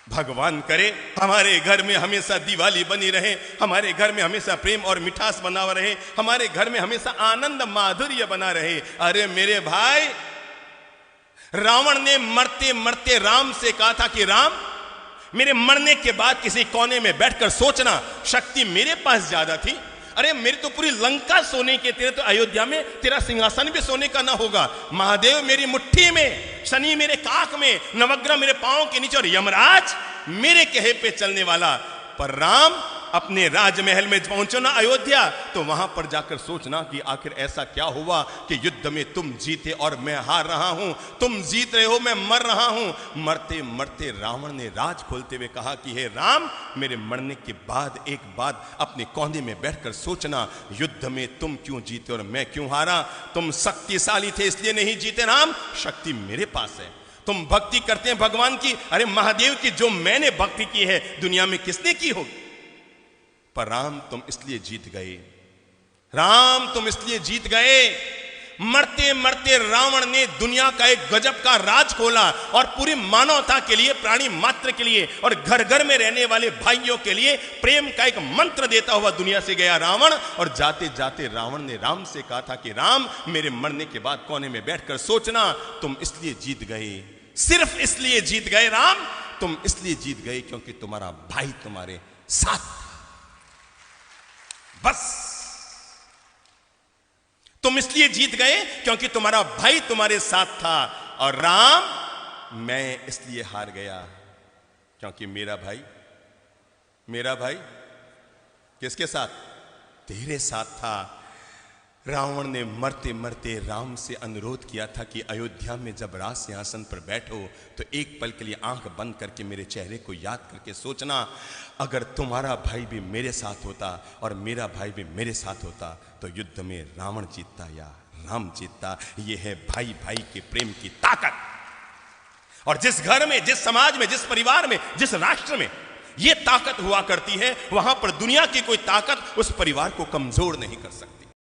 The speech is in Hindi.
भगवान करे हमारे घर में हमेशा दिवाली बनी रहे, हमारे घर में हमेशा प्रेम और मिठास बना रहे, हमारे घर में हमेशा आनंद माधुर्य बना रहे। अरे मेरे भाई, रावण ने मरते मरते राम से कहा था कि राम, मेरे मरने के बाद किसी कोने में बैठकर सोचना, शक्ति मेरे पास ज्यादा थी। अरे मेरी तो पूरी लंका सोने के, तेरे तो अयोध्या में तेरा सिंहासन भी सोने का ना होगा। महादेव मेरी मुट्ठी में, शनि मेरे काख में, नवग्रह मेरे पांव के नीचे और यमराज मेरे कहे पे चलने वाला। पर राम, अपने राजमहल में पहुंचो ना अयोध्या, तो वहां पर जाकर सोचना कि आखिर ऐसा क्या हुआ कि युद्ध में तुम जीते और मैं हार रहा हूं, तुम जीत रहे हो मैं मर रहा हूं। मरते मरते रावण ने राज खोलते हुए कहा कि हे राम, मेरे मरने के बाद एक बात अपने कोने में बैठकर सोचना, युद्ध में तुम क्यों जीते और मैं क्यों हारा। तुम शक्तिशाली थे इसलिए नहीं जीते राम, शक्ति मेरे पास है। तुम भक्ति करते हैं भगवान की, अरे महादेव की जो मैंने भक्ति की है दुनिया में किसने की होगी। पर राम तुम इसलिए जीत गए, राम तुम इसलिए जीत गए। मरते मरते रावण ने दुनिया का एक गजब का राज खोला और पूरी मानवता के लिए, प्राणी मात्र के लिए और घर घर में रहने वाले भाइयों के लिए प्रेम का एक मंत्र देता हुआ दुनिया से गया रावण। और जाते जाते रावण ने राम से कहा था कि राम, मेरे मरने के बाद कोने में बैठकर सोचना, तुम इसलिए जीत गए, सिर्फ इसलिए जीत गए राम, तुम इसलिए जीत गए क्योंकि तुम्हारा भाई तुम्हारे साथ, बस तुम इसलिए जीत गए क्योंकि तुम्हारा भाई तुम्हारे साथ था। और राम, मैं इसलिए हार गया क्योंकि मेरा भाई किसके साथ, तेरे साथ था। रावण ने मरते मरते राम से अनुरोध किया था कि अयोध्या में जब राज सिंहासन पर बैठो तो एक पल के लिए आंख बंद करके मेरे चेहरे को याद करके सोचना, अगर तुम्हारा भाई भी मेरे साथ होता और मेरा भाई भी मेरे साथ होता तो युद्ध में रावण जीतता या राम जीतता। यह है भाई भाई के प्रेम की ताकत। और जिस घर में, जिस समाज में, जिस परिवार में, जिस राष्ट्र में यह ताकत हुआ करती है, वहां पर दुनिया की कोई ताकत उस परिवार को कमजोर नहीं कर सकती।